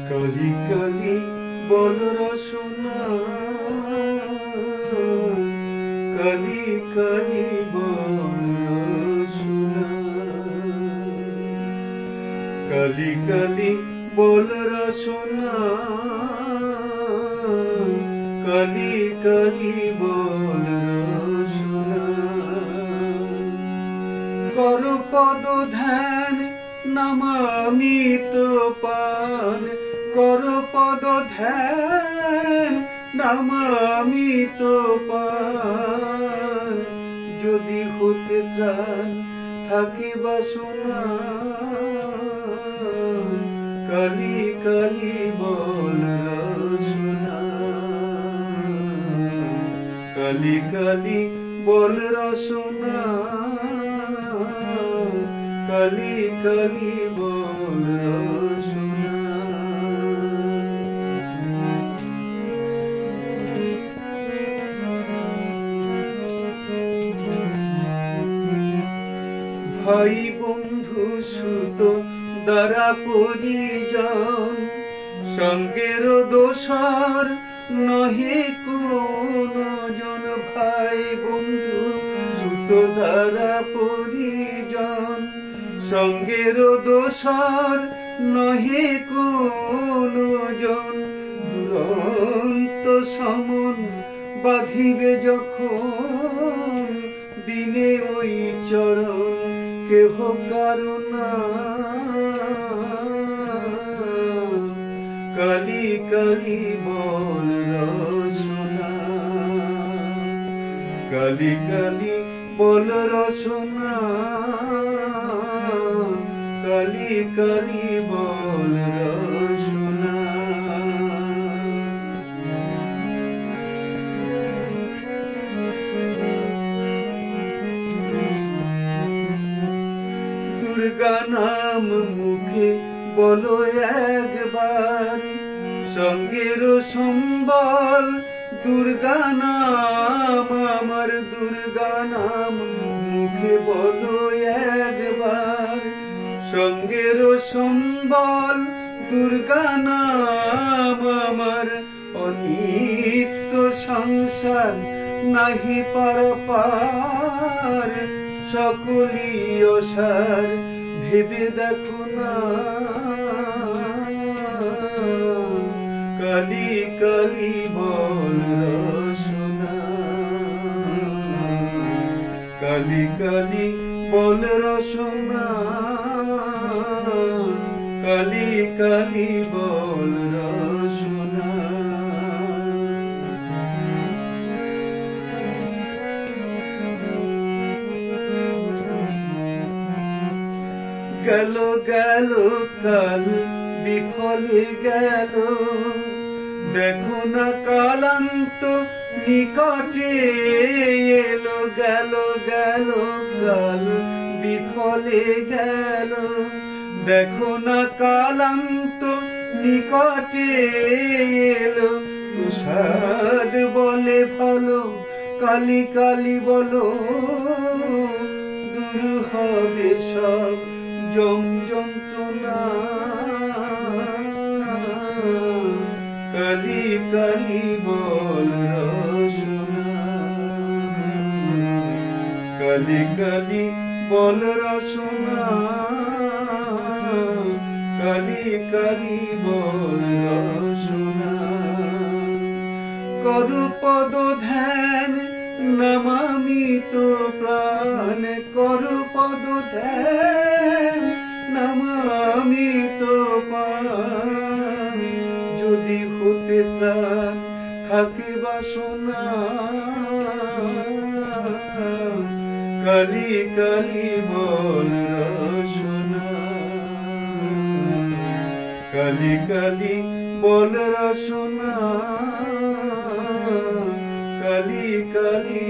कली कली बोल रसना, कली कली बोल रसना, कली कली बोल रसना, कली कली बोल रसना। कर पद ध्यान नमामि तो पान, कर पद ध्यान नमामि तो पान। যদি হতে ত্রাণ থাকে বাসনা, কালি কালি বল রসনা, কালি কালি বল রসনা, কালি কালি বল রসনা। ভাই বন্ধু সুত দ্বারা পরিজন, সঙ্গের দোষর নহে কোনো জন। ভাই বন্ধু সুত দ্বারা পরিজন, সঙ্গের দোষর নহে কোনো জন। দুরন্ত সমন বাঁধিবে যখন, দিনে ওই চরণ কেহ কারুণা। কালি কালি বল রসনা, কালি কালি বল রসনা, কালি কালি বল রসনা। দুর্গা নাম মুখে বলো একবার, সঙ্গের সম্বল দুর্গা নাম আমার। দুর্গা নাম মুখে বলো একবার, সঙ্গের সম্বল দুর্গা নাম আমার। অনিত্য সংসার নাহি পার, সকলি অসার ভেবে দেখো না। কালি কালি বল রসনা, কালি কালি বল রসনা, কালি কালি বল রসনা। গেল গেল কাল বিফলে গেল, দেখো না কালান্ত নিকটে এলো। গেল গেল কাল বিফলে গেল, দেখো না কালান্ত নিকটে এলো। প্রসাদ বলে ভালো, কালি কালি বলো, দূর হবে সব যম যন্ত্রণা। কালি কালি বল রসনা, কালি কালি বল রসনা, কালি কালি বল রসনা। কর পদ ধ্যান নমামি তো প্রাণ, কর পদ ধ্যান নমামি তো প্রাণ। যদি হতে ত্রাণ থাকে বাসনা, কালি কালি বল রসনা, কালি কালি বল রসনা, কালি কালি